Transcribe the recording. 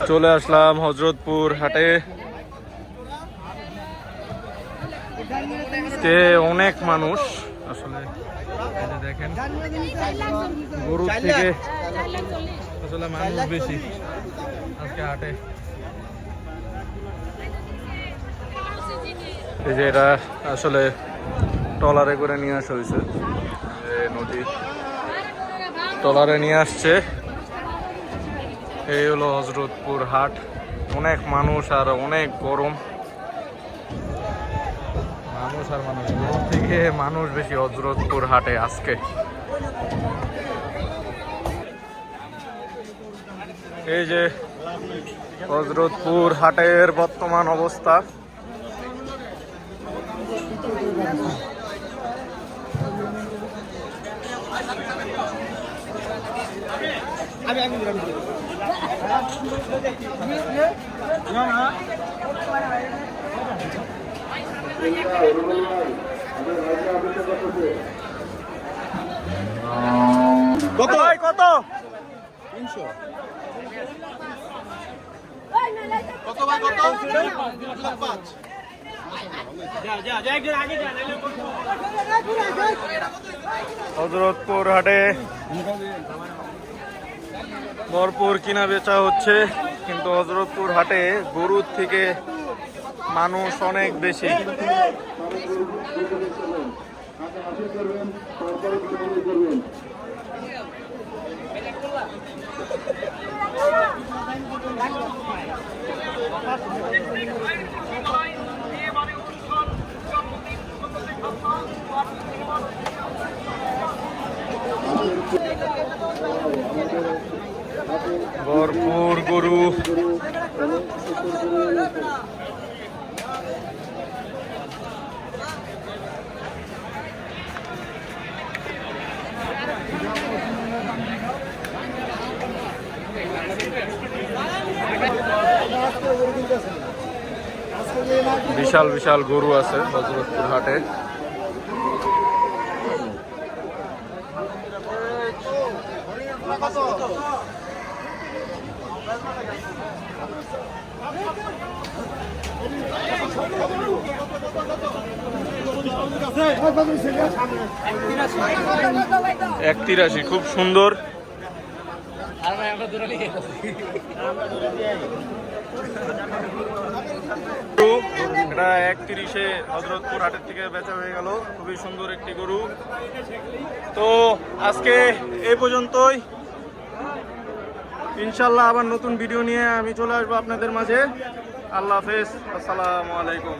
চলে আসলাম হজরতপুর হাটে। অনেক মানুষ আসলে দেখেন, গরুর থেকে আসলে মানুষ বেশি আজকে হাটে। এই যে এটা আসলে ট্রলারে করে নিয়ে আসা হয়েছে, নদী ট্রলারে নিয়ে আসছে। এই হলো হজরতপুর হাট। অনেক মানুষ আর অনেক গরম, মানুষ আর মানুষ, গরম থেকে মানুষ বেশি হজরতপুর হাটে আজকে। এই যে হজরতপুর হাটের বর্তমান অবস্থা। কত ভাই, কত? 300। কত ভাই, কত? 5 হজরতপুর হাটে ভরপুর কিনা বেচা হচ্ছে, কিন্তু হজরতপুর হাটে গরুর থেকে মানুষ অনেক বেশি। ভরপুর গরু। বিশাল বিশাল গরু আছে হজরতপুর হাটে। ৳1.83 খুব সুন্দর। এটা 31-এ হজরতপুর হাটের থেকে বেচা হয়ে গেল। খুবই সুন্দর একটি গরু। তো আজকে এই পর্যন্তই, ইনশাল্লাহ আবার নতুন ভিডিও নিয়ে আমি চলে আসবো আপনাদের মাঝে। আল্লাহ হাফেজ, আসসালামু আলাইকুম।